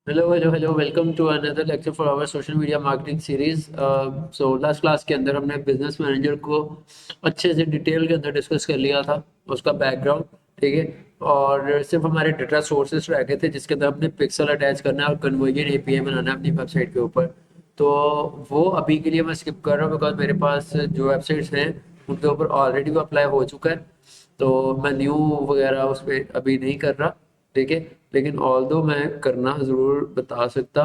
Hello welcome to another lecture for our social media marketing series. So last class के अंदर हमने business manager को अच्छे से डिटेल के अंदर डिस्कस कर लिया था, उसका बैकग्राउंड। ठीक है। और सिर्फ हमारे डेटा सोर्सेस रह गए थे जिसके अंदर हमने पिक्सल अटैच करना है और कन्वर्जन एपीआई बनाना है अपनी वेबसाइट के ऊपर। तो वो अभी के लिए मैं स्किप कर रहा हूँ बिकॉज मेरे पास जो वेबसाइट्स हैं उनके ऊपर ऑलरेडी वो अप्लाई हो चुका है। तो मैं न्यू वगैरह उस पर अभी नहीं कर रहा। ठीक है। लेकिन ऑल दो मैं करना ज़रूर बता सकता,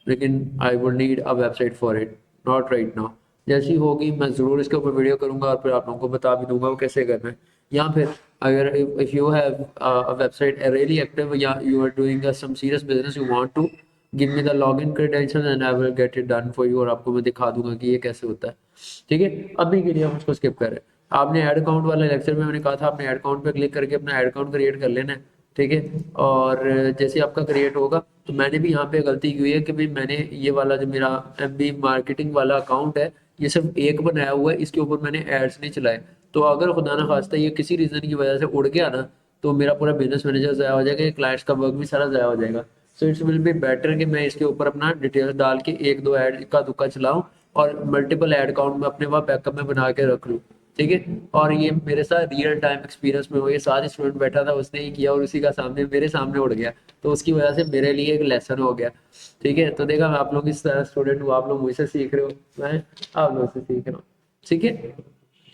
लेकिन I would need a website for it, not right now. जैसी होगी मैं ज़रूर इसके ऊपर वीडियो करूंगा और फिर आप लोगों को बता भी दूंगा वो कैसे करना है। या फिर अगर if you have a website really active या you are doing some serious business you want to give me the login credential and I will get it done for you, और आपको मैं दिखा दूंगा कि ये कैसे होता है। ठीक है। अभी के लिए हम उसको स्किप करें। आपने ऐड अकाउंट वाले लेक्चर में मैंने कहा था आपने ऐड अकाउंट पे क्लिक करके अपना ऐड अकाउंट क्रिएट कर लेना है। ठीक है। और जैसे आपका क्रिएट होगा तो मैंने भी यहाँ पे गलती की हुई है कि भाई मैंने ये वाला जो मेरा एमबी मार्केटिंग वाला अकाउंट है ये सिर्फ एक बनाया हुआ है, इसके ऊपर मैंने एड्स नहीं चलाए। तो अगर खुदा ना खास्ता ये किसी रीज़न की वजह से उड़ गया ना तो मेरा पूरा बिजनेस मैनेजर ज़ाया हो जाएगा, क्लाइंट्स का वर्क भी सारा ज़ाया हो जाएगा। So it's will be better कि मैं इसके ऊपर अपना डिटेल्स डाल के एक दो ऐड इक्का दुक्का चलाऊं और मल्टीपल ऐड अकाउंट में अपने वहाँ बैकअप में बना के रख लूँ। ठीक है। और ये मेरे साथ रियल टाइम एक्सपीरियंस में हुआ, ये साथ स्टूडेंट बैठा था उसने ही किया और उसी का सामने मेरे सामने उड़ गया। तो उसकी वजह से मेरे लिए एक लेसन हो गया। ठीक है। तो देखा आप लोग इस तरह स्टूडेंट हो, आप लोग मुझसे सीख रहे हो, मैं आप लोग से सीख रहा हूँ। ठीक है।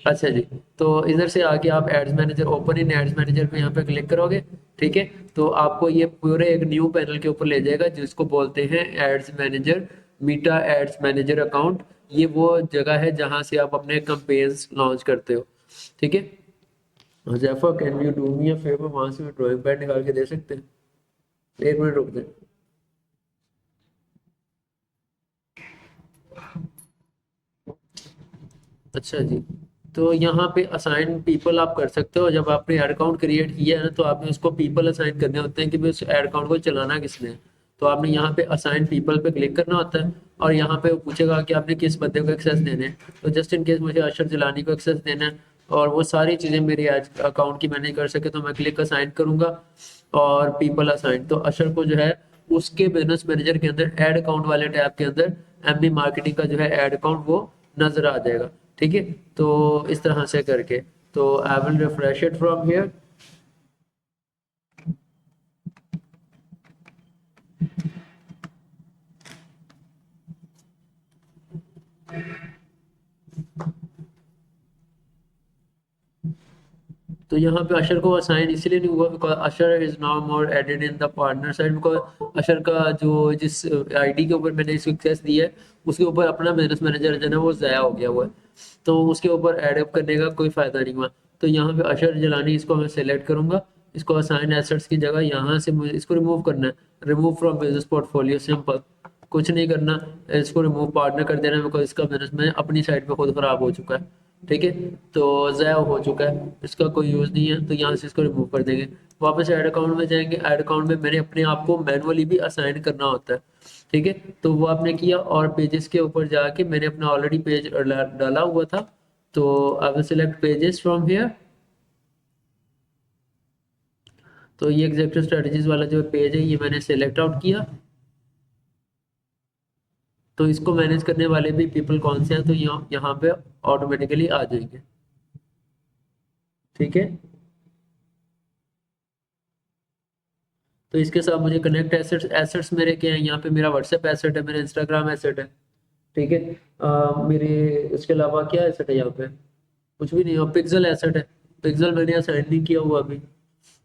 अच्छा जी। तो इधर से आके आप ads manager open in ads manager पे यहाँ पे क्लिक करोगे। ठीक है। तो आपको ये पूरे एक न्यू पैनल के ऊपर ले जाएगा जिसको बोलते हैं ads manager, Meta ads manager account. ये वो जगह है जहाँ से आप अपने कैंपेन्स लॉन्च करते हो। ठीक है। Jaffer can you do me a favour, वहां से ड्राइंग पैड निकाल के दे सकते हैं? एक मिनट रुक दे। अच्छा जी। तो यहाँ पे असाइन पीपल आप कर सकते हो। जब आपने एड अकाउंट क्रिएट किया है ना तो आपने उसको पीपल असाइन करने होते हैं कि भाई उस एड अकाउंट को चलाना किसने है। तो आपने यहाँ पे असाइन पीपल पे क्लिक करना होता है और यहाँ पे वो पूछेगा कि आपने किस बंदे को एक्सेस देने हैं। तो जस्ट इन केस मुझे अशर जिलानी को एक्सेस देना है और वो सारी चीज़ें मेरे एड अकाउंट की मैंने कर सके तो मैं क्लिक असाइन करूंगा और पीपल असाइन। तो अशर को जो है उसके बिजनेस मैनेजर के अंदर एड अकाउंट वाले टैब के अंदर एमबी मार्केटिंग का जो है एड अकाउंट वो नजर आ जाएगा। ठीक है। तो इस तरह से करके तो I will refresh it from here. तो यहाँ पे अशर को असाइन इसलिए नहीं हुआ because Asher is now more added in the partner side, because Asher का जो जिस आईडी के ऊपर मैंने इसको एक्सेस दिया है उसके ऊपर अपना बिजनेस मैनेजर जो है ना वो ज़ाया हो गया हुआ है। तो उसके ऊपर एड अप करने का कोई फ़ायदा नहीं हुआ। तो यहाँ पे अशर जलानी इसको मैं सेलेक्ट करूंगा। इसको असाइन एसेट्स की जगह यहाँ से मुझे इसको रिमूव करना है। Remove from business portfolio, simple, कुछ नहीं करना। इसको रिमूव पार्टनर कर देना बिकॉज इसका बिजनेस में अपनी साइड पे खुद खराब हो चुका है। ठीक है। तो ज़ाया हो चुका है, इसका कोई यूज़ नहीं है, तो यहाँ से इसको रिमूव कर देंगे। वापस ऐड अकाउंट में जाएंगे। ऐड अकाउंट में मैंने अपने आप को मैनुअली भी असाइन करना होता है। ठीक है। तो वो आपने किया और पेजेस के ऊपर जाके मैंने अपना ऑलरेडी पेज डाला हुआ था। तो I will select pages from here. तो ये एग्जेक्टिव स्ट्रेटजीज वाला जो पेज है ये मैंने सेलेक्ट आउट किया। तो इसको मैनेज करने वाले भी पीपल कौन से हैं तो यहाँ पे ऑटोमेटिकली आ जाएंगे। ठीक है। तो इसके साथ मुझे कनेक्ट एसेट्स, एसेट्स मेरे क्या है यहाँ पे मेरा व्हाट्सएप एसेट है, मेरा इंस्टाग्राम एसेट है। ठीक है। मेरे इसके अलावा क्या एसेट है यहाँ पे? कुछ भी नहीं। और पिक्सल एसेट है, पिक्सल मैंने असाइन नहीं किया हुआ अभी।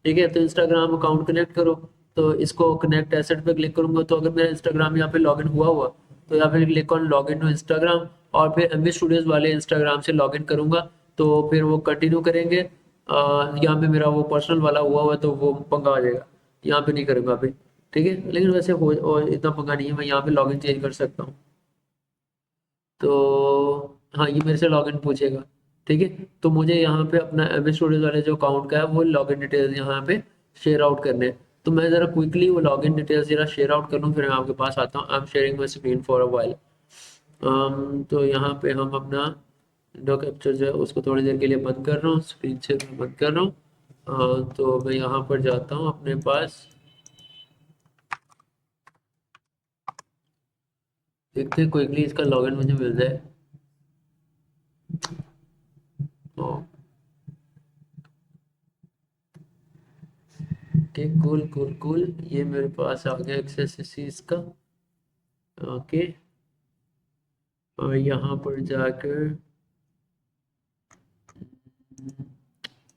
ठीक है। तो इंस्टाग्राम अकाउंट कनेक्ट करो। तो इसको कनेक्ट एसेट पे क्लिक करूंगा तो अगर मेरा इंस्टाग्राम यहाँ पे लॉगिन हुआ हुआ तो यहाँ पे click on login to Instagram और फिर एमबी स्टूडियोज वाले इंस्टाग्राम से लॉगिन करूंगा। तो फिर वो कंटिन्यू करेंगे। यहाँ पे मेरा वो पर्सनल वाला हुआ हुआ है तो वो पंगा आ जाएगा, यहाँ पे नहीं करूंगा अभी। ठीक है। लेकिन वैसे हो और इतना पंगा नहीं है, मैं यहाँ पे लॉगिन चेंज कर सकता हूँ। तो हाँ ये मेरे से लॉगिन पूछेगा। ठीक है। तो मुझे यहाँ पे अपना एम एस स्टूडियोज वाले जो अकाउंट का है वो लॉगिन डिटेल्स यहाँ पे शेयर आउट करने हैं। तो मैं ज़रा क्विकली वो लॉगिन डिटेल्स जरा शेयर आउट कर लूँ फिर मैं आपके पास आता हूँ। I am sharing my screen for a while. तो यहाँ पे हम अपना विंडो कैप्चर जो है उसको थोड़ी देर के लिए बंद कर रहा हूँ, स्क्रीन शेयर में बंद कर रहा हूँ। तो मैं यहाँ पर जाता हूँ अपने पास। देखते हैं क्विकली इसका लॉगिन मुझे मिल जाए। ओके, कूल कूल कूल, ये मेरे पास आ गया एक्सेस इसी इसका। ओके, और यहाँ पर जाकर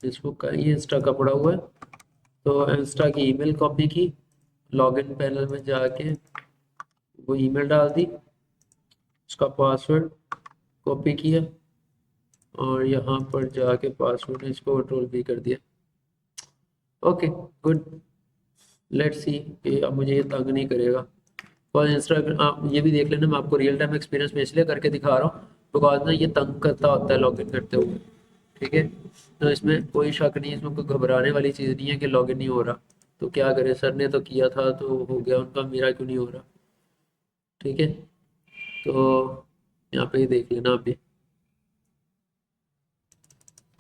फेसबुक का ये इंस्टा का पड़ा हुआ है, तो इंस्टा की ईमेल कॉपी की, लॉगिन पैनल में जाके वो ईमेल डाल दी, उसका पासवर्ड कॉपी किया और यहाँ पर जाके पासवर्ड इसको कंट्रोल भी कर दिया। ओके गुड, लेट्स सी कि अब मुझे ये तंग नहीं करेगा। और इंस्टाग्राम आप ये भी देख लेना, मैं आपको रियल टाइम एक्सपीरियंस में इसलिए करके दिखा रहा हूँ बिकॉज ना ये तंग करता होता है लॉगिन करते हुए, ठीक है। तो इसमें कोई शक नहीं है, इसमें कोई घबराने वाली चीज़ नहीं है कि लॉगिन नहीं हो रहा तो क्या करें, सर ने तो किया था तो हो गया उनका, मेरा क्यों नहीं हो रहा, ठीक है। तो यहाँ पे ही देख लेना अभी,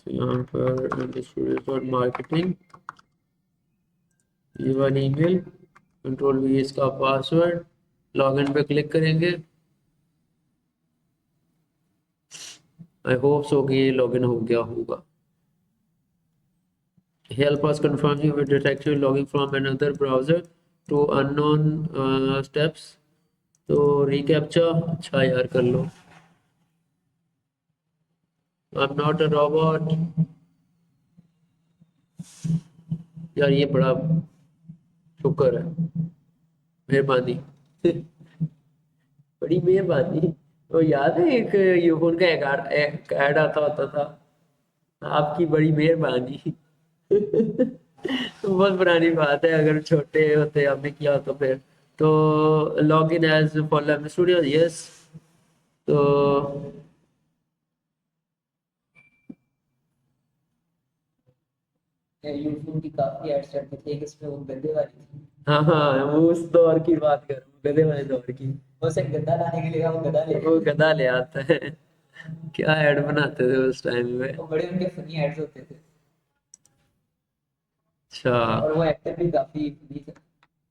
तो यहाँ पर मार्केटिंग, ये वाली ईमेल, कंट्रोल वी इसका पासवर्ड, लॉगिन पे क्लिक करेंगे। आई होप सो कि ये लॉगिन हो गया होगा। Help us confirm you with detected logging from another browser to unknown steps। तो रिकैप्चा, अच्छा यार कर लो। I'm not a robot। यार ये बड़ा शुक्र है, मेहरबानी बड़ी मेहरबानी। तो याद है एक यूफोन का एक ऐड आता होता था, आपकी बड़ी मेहरबानी तो बहुत पुरानी बात है, अगर छोटे होते आपने किया हो तो फिर। तो log in as for studio, yes. तो यूट्यूब की काफी एड्स चलती थी, एक इसमें वो गधे वाली थी। हाँ हाँ, वो उस दौर की बात कर रहा हूँ, गधे वाले दौर की। वो सिर्फ गद्दा लाने के लिए वो गधा ले वो गधा ले आता है क्या ऐड बनाते थे उस टाइम में। वो बड़े उनके फनी एड्स होते थे अच्छा। और वो एक्टर भी काफी फनी थे।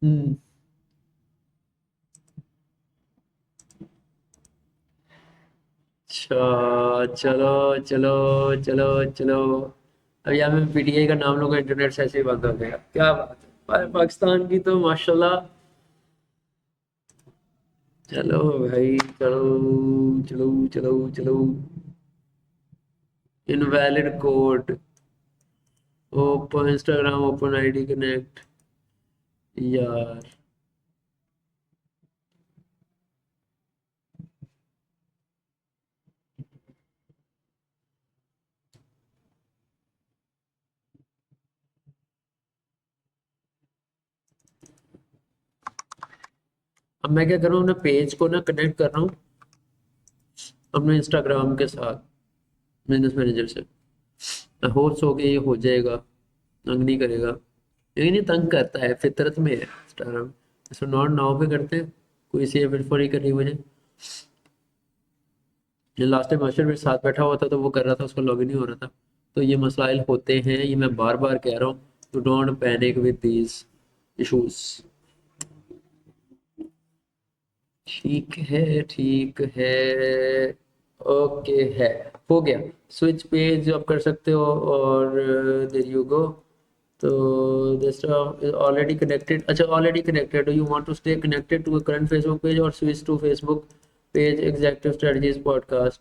हम्म। अच्छा, चलो चलो चलो चलो, अब यहाँ में पीटीआई का नाम लूंगा इंटरनेट से ऐसे ही बंद हो गया, क्या बात है, पाकिस्तान की तो माशाल्लाह। चलो भाई, चलो चलो चलो चलो, invalid code, open Instagram, open ID connect, यार अब मैं क्या कर रहा हूँ, अपने पेज को ना कनेक्ट कर रहा हूँ अपने इंस्टाग्राम के साथ, बिजनेस मैनेजर से। होप्स हो के ये हो जाएगा, तंग नहीं करेगा, लेकिन ये तंग करता है, फितरत में है इंस्टाग्राम। इसको नॉट नाउ पे करते हैं, कोई सेव इन्फो नहीं करनी मुझे। ये लास्ट टाइम अर्शद मेरे साथ बैठा हुआ था तो वो कर रहा था, उसका लॉगिन नहीं हो रहा था। तो ये मसाइल होते हैं, ये मैं बार बार कह रहा हूँ, to don't panic with these issues. ठीक है ठीक है, ओके है, हो गया। स्विच पेज आप कर सकते हो और देयर यू गो। तो दिस इज ऑलरेडी कनेक्टेड, अच्छा already connected, you want to stay connected to current Facebook page और switch to Facebook page executive strategies podcast.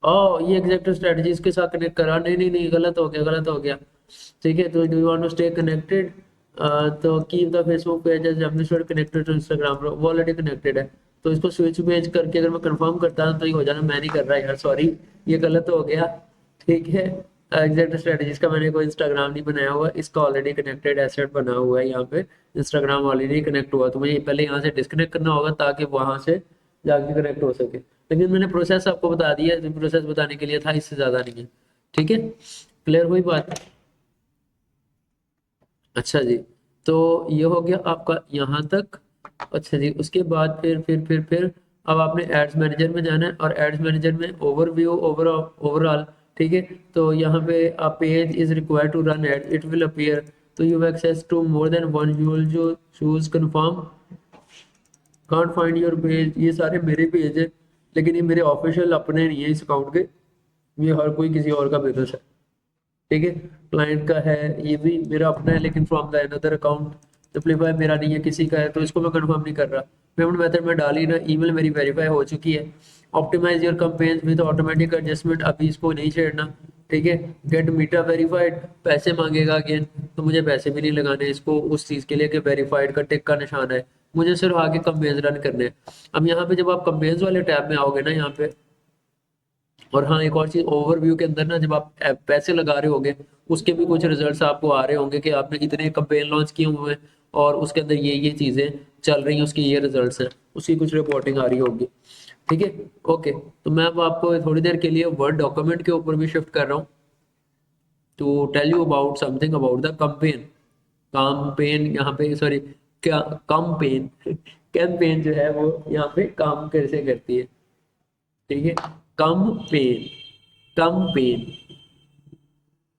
Oh, ये एग्जेक्टिव स्ट्रेटजीज के साथ कनेक्ट करा, नहीं नहीं नहीं, गलत हो गया गलत हो गया। ठीक है, तो do you want to stay connected, तो keep the Facebook page as administrator connected to Instagram, वो ऑलरेडी कनेक्टेड है। तो इसको स्विच पेज करके अगर मैं कंफर्म करता हूँ तो ये हो जाना, मैं नहीं कर रहा यार, सॉरी, ये गलत हो गया। ठीक है, एग्जैक्ट स्ट्रेटजीज का मैंने कोई इंस्टाग्राम नहीं बनाया हुआ, इसका ऑलरेडी कनेक्टेड एसेट बना हुआ है यहाँ पे, इंस्टाग्राम ऑलरेडी कनेक्ट हुआ, तो मुझे पहले यहाँ से डिस्कनेक्ट करना होगा ताकि वहां से जाके कनेक्ट हो सके। लेकिन मैंने प्रोसेस आपको बता दिया, प्रोसेस बताने के लिए था, इससे ज्यादा नहीं है। ठीक है, क्लियर हुई बात। अच्छा जी, तो ये हो गया आपका यहाँ तक। अच्छा जी, उसके बाद फिर अब आपने एड्स मैनेजर में जाना है, और एड्स मैनेजर में ओवरव्यू, ओवरऑल, ठीक है। तो यहाँ पे a page is required to run ad, it will appear, तो you access to more than one, you will जो choose confirm, can't find your page, ये सारे मेरे पेज है, लेकिन ये मेरे ऑफिशियल अपने नहीं है इस अकाउंट के, ये हर कोई किसी और का बिजनेस है, ठीक है। क्लाइंट का है, ये भी मेरा अपना है, लेकिन from the another account. Simplify मेरा नहीं है, किसी का है, तो इसको मैं कंफर्म नहीं कर रहा। पेमेंट मेथड में डाली ना, ईमेल मेरी वेरीफाई हो चुकी है। Optimise your campaigns with automatic adjustment, अभी इसको नहीं छेड़ना, ठीक है। गेट मीटा वेरीफाइड, पैसे मांगेगा अगेन, तो मुझे पैसे भी नहीं लगाने इसको उस चीज़ के लिए कि वेरीफाइड का टिक का निशान है, मुझे सिर्फ आगे कंपेन्स रन करने हैं। अब यहाँ पे जब आप कंपेन्स वाले टैब में आओगे ना यहाँ पे, और हाँ एक और चीज, ओवरव्यू के अंदर ना जब आप पैसे लगा रहे होंगे, उसके भी कुछ रिजल्ट्स आपको आ रहे होंगे कि आपने इतने कैंपेन लॉन्च किए हुए हैं और उसके अंदर ये चीजें चल रही हैं, उसकी ये रिजल्ट्स हैं, उसकी कुछ रिपोर्टिंग आ रही होगी, ठीक है। ओके, तो मैं अब आपको थोड़ी देर के लिए वर्ड डॉक्यूमेंट के ऊपर भी शिफ्ट कर रहा हूँ to tell you about something about the campaign. Campaign यहाँ पे, सॉरी, क्या, कैंपेन कैंपेन जो है वो यहाँ पे काम कैसे करती है, ठीक है। कम पेन, कम पेन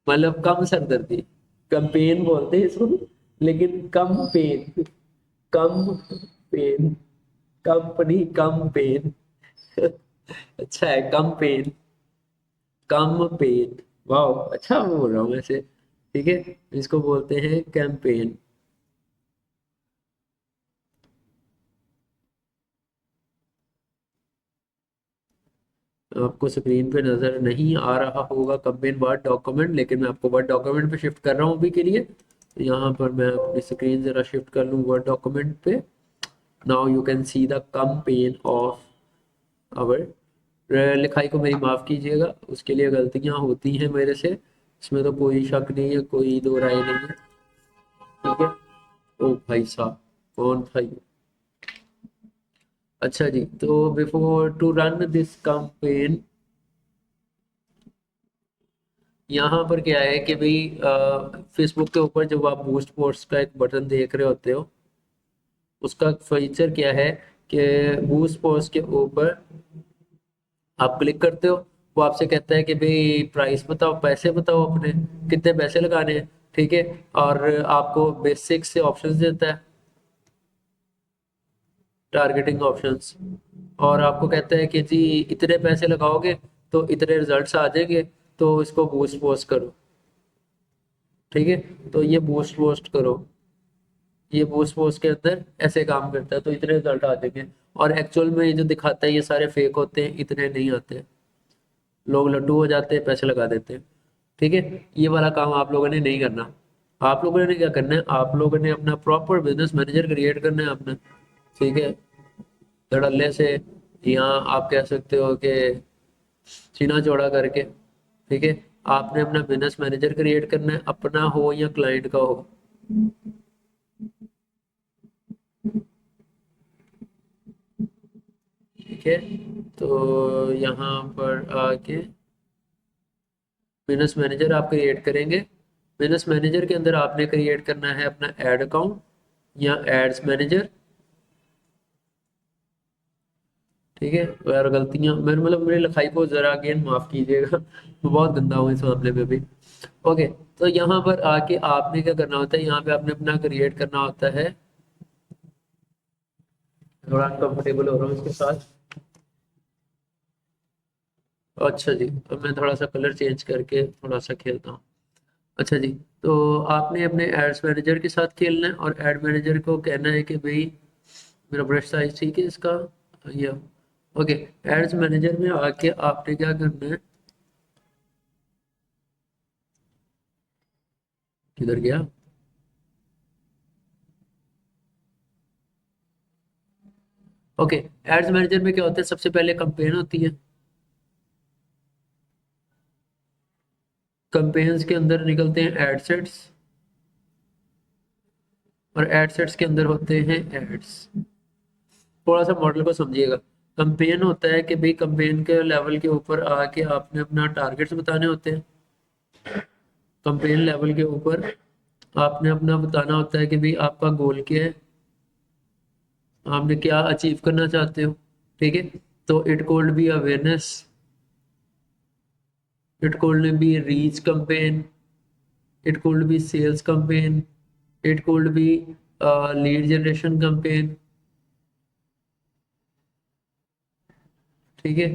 मतलब कम सरदर्दी, कंपेन बोलते हैं इसको, लेकिन कम पेन, कम पेन, कंपनी कम पेन अच्छा है, कम पेन, कम पेन, वाह अच्छा बोल रहा हूँ वैसे, ठीक है। इसको बोलते हैं कैंपेन। आपको स्क्रीन पे नजर नहीं आ रहा होगा कंपेन वर्ड डॉक्यूमेंट, लेकिन मैं आपको वर्ड डॉक्यूमेंट पे शिफ्ट कर रहा हूँ अभी के लिए। यहाँ पर मैं अपनी स्क्रीन जरा शिफ्ट कर लूँ वर्ड डॉक्यूमेंट पे। Now you can see the campaign of our, लिखाई को मेरी माफ़ कीजिएगा, उसके लिए गलतियाँ होती हैं मेरे से, इसमें तो कोई शक नहीं है, कोई दो राय नहीं है, ठीक है। ओ भाई साहब, कौन था ये? अच्छा जी, तो before to run this campaign, यहाँ पर क्या है कि भाई फेसबुक के ऊपर जब आप बूस्ट पोस्ट का एक बटन देख रहे होते हो, उसका फीचर क्या है कि बूस्ट पोस्ट के ऊपर आप क्लिक करते हो, वो आपसे कहता है कि भाई प्राइस बताओ, पैसे बताओ अपने, कितने पैसे लगाने हैं, ठीक है। और आपको बेसिक से ऑप्शंस देता है, टारगेटिंग ऑप्शंस, और आपको कहता है कि जी इतने पैसे लगाओगे तो इतने रिजल्ट्स आ जाएंगे, तो इसको बूस्ट पोस्ट करो, ठीक है। तो ये बूस्ट पोस्ट करो, ये बूस्ट पोस्ट के अंदर ऐसे काम करता है, तो इतने रिजल्ट आ जाएंगे। और एक्चुअल में ये जो दिखाता है ये सारे फेक होते हैं, इतने नहीं आते हैं, लोग लड्डू हो जाते हैं, पैसे लगा देते हैं, ठीक है। ये वाला काम आप लोगों ने नहीं करना। आप लोगों ने क्या करना है, आप लोगों ने अपना प्रॉपर बिजनेस मैनेजर क्रिएट करना है अपना, ठीक है। धड़ल्ले से, यहाँ आप कह सकते हो कि सीना चौड़ा करके, ठीक है। आपने अपना बिजनेस मैनेजर क्रिएट करना है, अपना हो या क्लाइंट का हो, ठीक है। तो यहाँ पर आके बिजनेस मैनेजर आप क्रिएट करेंगे। बिजनेस मैनेजर के अंदर आपने क्रिएट करना है अपना एड अकाउंट या एड्स मैनेजर, ठीक है। यार गलतियां मैंने, मतलब मेरी लिखाई को जरा अगेन माफ कीजिएगा मैं बहुत गंदा हूँ इस मामले में भी। ओके, तो यहाँ पर आके आपने क्या करना होता है, यहाँ पे आपने अपना क्रिएट करना होता है, थोड़ा अनकंफर्टेबल हो रहा हूँ इसके साथ। अच्छा जी, तो मैं थोड़ा सा कलर चेंज करके थोड़ा सा खेलता हूँ। अच्छा जी, तो आपने अपने एड्स मैनेजर के साथ खेलना है, और एड मैनेजर को कहना है कि भाई मेरा ब्रश साइज ठीक है इसका, ये, ओके। एड्स मैनेजर में आके आपने क्या करना है, किधर गया, ओके। एड्स मैनेजर में क्या होता है, सबसे पहले कंपेन होती है, कंपेन्स के अंदर निकलते हैं एड सेट्स, और एड सेट्स के अंदर होते हैं एड्स। थोड़ा सा मॉडल को समझिएगा। कंपेन होता है कि भाई कंपेन के लेवल के ऊपर आके आपने अपना टारगेट्स बताने होते हैं, कंपेन लेवल के ऊपर आपने अपना बताना होता है कि भाई आपका गोल क्या है, आपने क्या अचीव करना चाहते हो, ठीक है। तो it could be awareness, it could be reach campaign, it could be sales campaign, it could be lead generation campaign, ठीक है।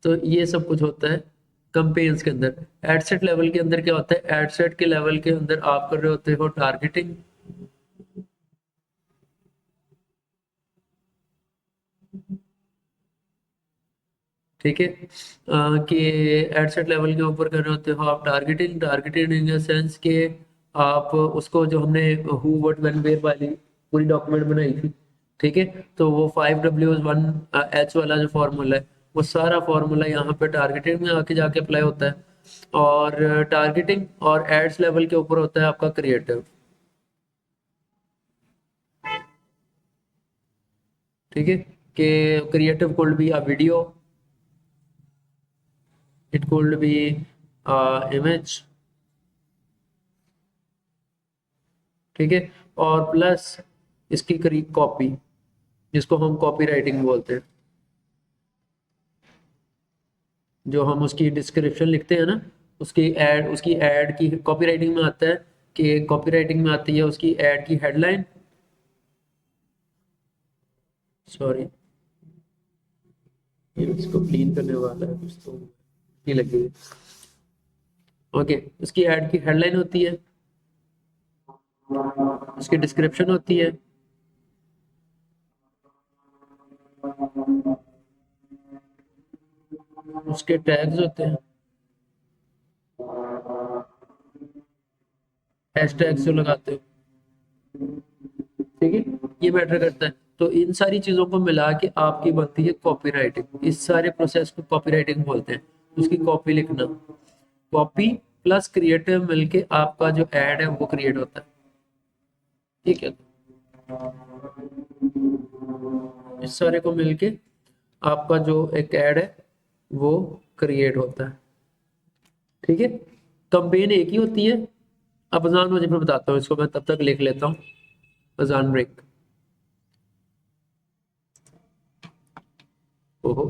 तो ये सब कुछ होता है कंपेन्स के अंदर। एडसेट लेवल के अंदर क्या होता है, एडसेट के लेवल के अंदर आप कर रहे होते हो टारगेटिंग, ठीक है। कि एडसेट लेवल के ऊपर कर रहे होते हो आप targeting, targeting in the sense कि आप उसको, जो हमने हु व्हाट व्हेन वेयर वाली पूरी डॉक्यूमेंट बनाई थी, ठीक है, तो वो 5W1H वाला जो फॉर्मूला है, वो सारा फॉर्मूला यहाँ पे टारगेटिंग में आके जाके अप्लाई होता है। और टारगेटिंग और एड्स लेवल के ऊपर होता है आपका क्रिएटिव, ठीक है। कि creative could be a video, it could be image, ठीक है। और प्लस इसकी करीब कॉपी, जिसको हम कॉपी राइटिंग बोलते हैं, जो हम उसकी डिस्क्रिप्शन लिखते हैं ना, उसकी एड की कॉपी राइटिंग में आता है। कि कॉपी राइटिंग में आती है उसकी एड की हेडलाइन, सॉरी ये इसको क्लीन करने वाला है कुछ तो नहीं लगी। ओके, उसकी एड की हेडलाइन होती है, उसकी डिस्क्रिप्शन होती है, उसके टैग्स होते हैं, हैशटैग्स जो लगाते हो, ठीक है। ये मैटर करता है। तो इन सारी चीजों को मिला के आपकी बनती है कॉपी राइटिंग। इस सारे प्रोसेस को कॉपी राइटिंग बोलते हैं। उसकी कॉपी लिखना, कॉपी प्लस क्रिएटिव मिलके आपका जो एड है वो क्रिएट होता है, ठीक है। इस सारे को मिलके आपका जो एक ऐड है वो क्रिएट होता है, ठीक है। कंपेन एक ही होती है। अब अजान मुझे मैं बताता हूँ इसको, मैं तब तक लिख लेता हूँ। अजान ब्रेक। ओहो,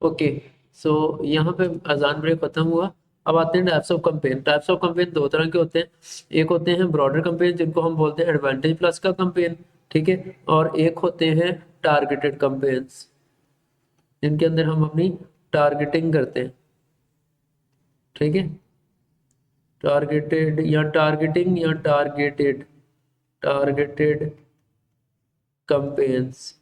ओके। सो यहाँ पे अजान ब्रेक खत्म हुआ। अब आते हैं types of campaign. Types of campaign दो तरह के होते हैं। एक होते हैं ब्रॉडर कंपेन, जिनको हम बोलते हैं एडवांटेज प्लस का कंपेन, ठीक है। और एक होते हैं टारगेटेड कंपेन्स, जिनके अंदर हम अपनी टारगेटिंग करते हैं, ठीक है। टारगेटेड या टारगेटिंग या targeted, targeted companies.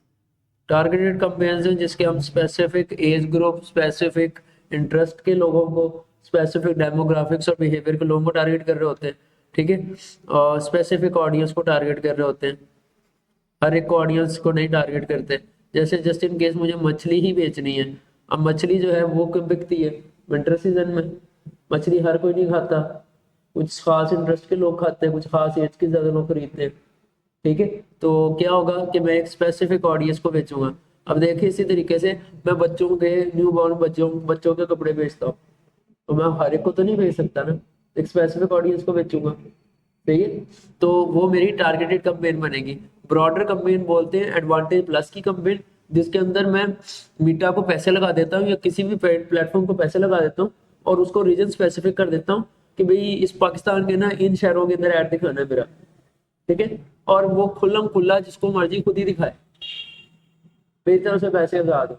Targeted companies हैं जिसके हम specific age group, specific interest के लोगों को, स्पेसिफिक डेमोग्राफिक्स और बिहेवियर के लोगों को टारगेट कर रहे होते हैं, ठीक है, और स्पेसिफिक ऑडियंस को टारगेट कर रहे होते हैं, हर एक को ऑडियंस को नहीं टारगेट करते। जैसे जस्ट इन केस मुझे मछली ही बेचनी है, अब मछली जो है वो कब बिकती है, विंटर सीजन में। मछली हर कोई नहीं खाता, कुछ खास इंटरेस्ट के लोग खाते हैं, कुछ खास एज के ज्यादा लोग खरीदते हैं, ठीक है। तो क्या होगा कि मैं एक स्पेसिफिक ऑडियंस को बेचूंगा। अब देखिए इसी तरीके से मैं बच्चों के, न्यू बॉर्न बच्चों के कपड़े बेचता हूँ, तो मैं हर एक को तो नहीं बेच सकता ना, एक स्पेसिफिक ऑडियंस को बेचूंगा, सही है। तो वो मेरी टारगेटेड कंपेन बनेगी। ब्रॉडर कंपेन बोलते हैं एडवांटेज प्लस की कंपेन, जिसके अंदर मैं मीटा को पैसे लगा देता हूँ या किसी भी प्लेटफॉर्म को पैसे लगा देता हूँ और उसको रीजन स्पेसिफिक कर देता हूँ कि भाई इस पाकिस्तान के ना इन शहरों के अंदर ऐड दिखाना है मेरा, ठीक है, और वो खुल्लम खुल्ला जिसको मर्जी खुद ही दिखाए, मेरी तरफ से पैसे लगा दो,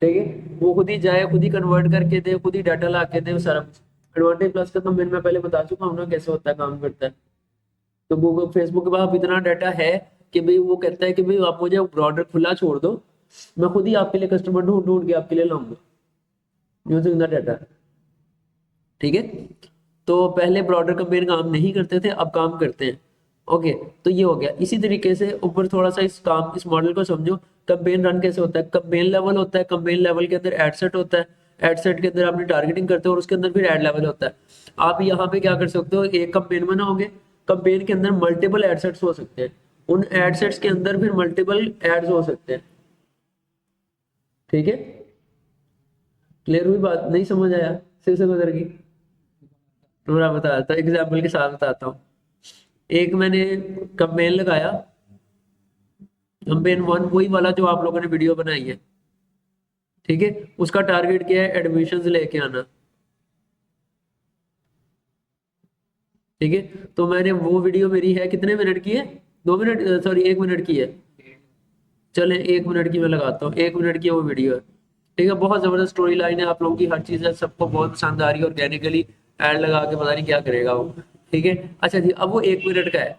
ठीक है, वो खुद ही जाए, खुद ही कन्वर्ट करके दे, खुद ही डाटा ला के दे, सारा कुछ। एडवांटेज प्लस का तो मैं पहले बता चुका हूँ ना कैसे होता है, काम करता है। तो गूगल फेसबुक के पास इतना डाटा है कि भाई वो कहता है कि भाई आप मुझे ब्रॉडर खुला छोड़ दो, मैं खुद ही आपके लिए कस्टमर ढूंढ ढूंढ के आपके लिए लाऊंगा यूजिंग द डाटा, ठीक है। तो पहले ब्रॉडर कंपेन काम नहीं करते थे, अब काम करते हैं, ओके। तो ये हो गया। इसी तरीके से ऊपर थोड़ा सा इस मॉडल को समझो। कंपेन रन कैसे होता है, कंपेन लेवल होता है, कंपेन लेवल के अंदर एड सेट होता है, एड सेट के अंदर आपने टारगेटिंग करते हो और उसके अंदर फिर एड लेवल होता है। आप यहाँ पे क्या कर सकते हो, एक कंपेन बनाओगे, कंपेन के अंदर मल्टीपल एड सेट्स हो सकते हैं, उन एड सेट्स के अंदर फिर मल्टीपल एड्स हो सकते हैं, ठीक है। क्लियर हुई बात, नहीं समझ आया, सिर से गुजर गई। तो मैं बताता हूँ, एग्जाम्पल के साथ बताता हूँ। एक मैंने कंपेन लगाया, कंपेन 1 वही वाला जो आप लोगों ने वीडियो बनाई है, ठीक है। उसका टारगेट क्या है, एडमिशंस लेके आना, ठीक है। तो मैंने वो वीडियो मेरी है कितने मिनट की है, 2 मिनट, सॉरी 1 मिनट की है, चले 1 मिनट की मैं लगाता हूँ, 1 मिनट की वो वीडियो है, ठीक है। बहुत जबरदस्त स्टोरी लाइन है, आप लोगों की हर चीज है, सबको बहुत पसंद आ रही है, ऑर्गेनिकली एड लगा के पता नहीं क्या करेगा वो, ठीक है। अच्छा जी, अब वो 1 मिनट का है,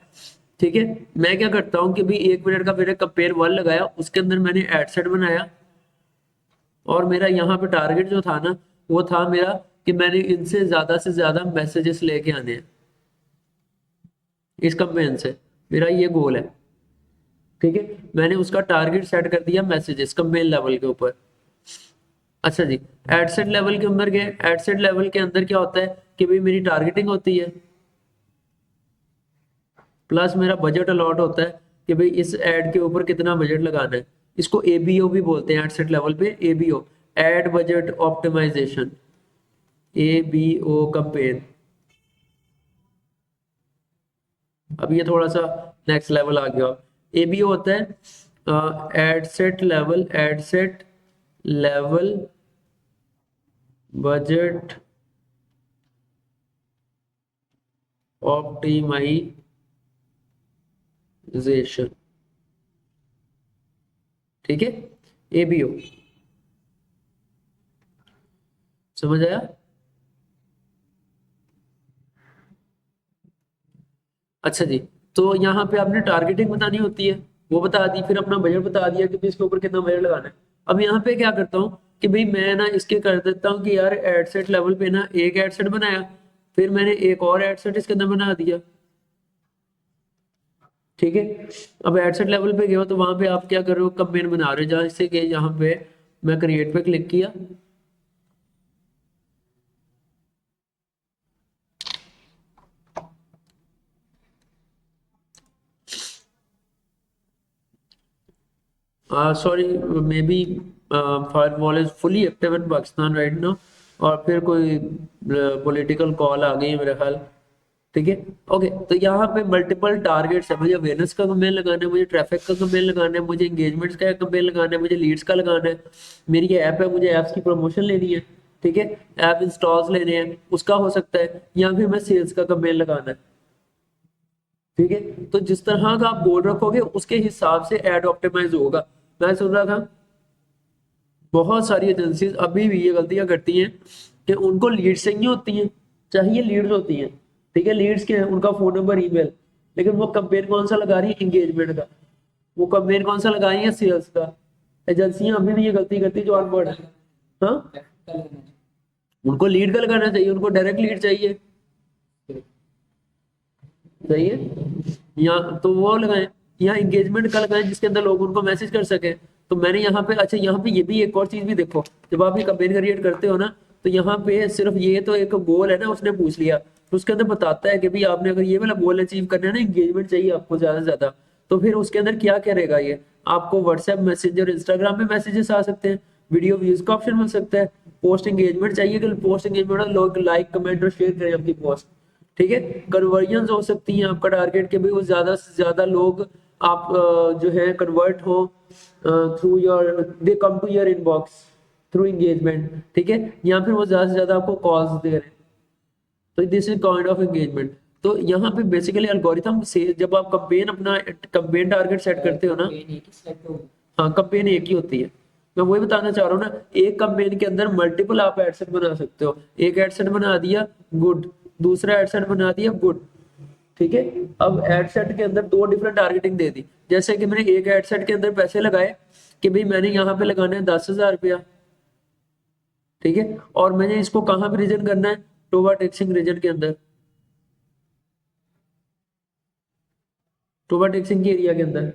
ठीक है। मैं क्या करता हूँ कि भाई 1 मिनट का मैंने कंपेयर 1 लगाया, उसके अंदर मैंने एड सेट बनाया और मेरा यहाँ पे टारगेट जो था ना, वो था मेरा कि मैंने इनसे ज्यादा मैसेजेस लेके आने हैं इस कंपेन से, मेरा ये गोल है, ठीक है। मैंने उसका टारगेट सेट कर दिया मैसेजेस कंपेन लेवल के ऊपर। अच्छा जी, एडसेट लेवल के अंदर गए, एडसेट लेवल के अंदर क्या होता है कि भाई मेरी टारगेटिंग होती है, प्लस मेरा बजट अलॉट होता है कि भाई इस एड के ऊपर कितना बजट लगाना है। इसको एबीओ भी बोलते हैं एडसेट लेवल पे, ABO, ad budget optimisation, ABO campaign. अब ये थोड़ा सा नेक्स्ट लेवल आ गया। एबीओ होता है एडसेट लेवल बजट ऑप्टिमाइजेशन, ठीक है, एबीओ, समझ आया। अच्छा जी, तो यहाँ पे आपने टारगेटिंग बतानी होती है, वो बता दी, फिर अपना बजट बता दिया कि भाई इसके ऊपर कितना बजट लगाना है। अब यहाँ पे क्या करता हूँ कि भाई मैं ना इसके कर देता हूँ कि यार एडसेट लेवल पे ना एक एडसेट बनाया, फिर मैंने एक और एडसेट इसके अंदर बना दिया, ठीक है। अब एडसेट लेवल पे गए हो तो वहां पे आप क्या कर रहे हो, कंपेन बना रहे हो, जहाँ से कि यहाँ पे मैं क्रिएट पे क्लिक किया, sorry may be firewall is fully active in Pakistan right now, और फिर कोई पॉलिटिकल कॉल आ गई है मेरे ख्याल, ठीक है। ओके, तो यहाँ पे मल्टीपल टारगेट्स है, मुझे अवेयरनेस का कंपेन लगाना है, मुझे ट्रैफिक का कंपेन लगाना है, मुझे एंगेजमेंट्स का कंपेन लगाना है, मुझे लीड्स का लगाना है, मेरी ये ऐप है, मुझे ऐप्स की प्रमोशन लेनी है, ठीक है, ऐप इंस्टॉल्स लेने हैं, उसका हो सकता है, या फिर मैं सेल्स का कंपेन लगाना है, ठीक है। तो जिस तरह का आप गोल रखोगे उसके हिसाब से एड ऑप्टिमाइज होगा। मैं सुन रहा था बहुत सारी एजेंसीज अभी भी ये गलतियां करती हैं कि उनको लीड्स चाहिए होती हैं, चाहिए लीड्स होती हैं, ठीक है, लीड्स के हैं उनका फोन नंबर ईमेल, लेकिन वो कंपेन कौन सा लगा रही है, एंगेजमेंट का, वो कंपेन कौन सा लगा रही है, सेल्स का। एजेंसियां अभी भी ये गलती करती है जो अनपढ़ है, हाँ, कल करना है। उनको लीड का लगाना चाहिए, उनको डायरेक्ट लीड चाहिए, सही है। यहाँ तो वो लगाएं, यहाँ एंगेजमेंट का लगाएं जिसके अंदर लोग उनको मैसेज कर सके। तो मैंने यहाँ पे, अच्छा यहाँ पे ये भी एक और चीज भी देखो, जब आप ये कंपेन क्रिएट करते हो ना, तो यहाँ पे सिर्फ ये तो एक गोल है ना, उसने पूछ लिया, तो उसके अंदर बताता है कि भाई आपने अगर ये वाला गोल अचीव करना है ना, एंगेजमेंट चाहिए आपको ज्यादा से ज्यादा, तो फिर उसके अंदर क्या करेगा ये, आपको व्हाट्सएप मैसेंजर इंस्टाग्राम पे मैसेजेस आ सकते हैं, वीडियो व्यूज का ऑप्शन मिल सकता है, पोस्ट एंगेजमेंट चाहिए कि पोस्ट एंगेजमेंट लोग लाइक कमेंट और शेयर करें आपकी पोस्ट, ठीक है। कन्वर्जन हो सकती है, आपका टारगेट के भाई वो ज्यादा से ज्यादा लोग आप जो है कन्वर्ट हो through your, they come to your inbox through engagement, ठीक है, या फिर वो ज्यादा से ज्यादा आपको कॉल्स दे रहे हैं, तो this is kind of engagement. तो यहाँ पे बेसिकली एल्गोरिथम से जब आप कंपेन अपना कंपेन टारगेट सेट करते हो ना, ये नहीं कि select हो। हाँ कंपेन एक ही होती है, मैं वही बताना चाह रहा हूँ ना, एक कंपेन के अंदर मल्टीपल आप एड सेट बना सकते हो, एक एड सेट बना दिया गुड, दूसरा एड सेट बना दिया गुड, ठीक है। अब एड सेट के अंदर दो डिफरेंट टारगेटिंग दे दी, जैसे कि मैंने एक एड सेट के अंदर पैसे लगाए कि भाई मैंने यहाँ पे लगाना है 10,000 रुपया, ठीक है, और मैंने इसको कहाँ पे रीजन करना है, टोबा टेक्सिंग रीजन के अंदर, टोबा टेक्सिंग के एरिया के अंदर,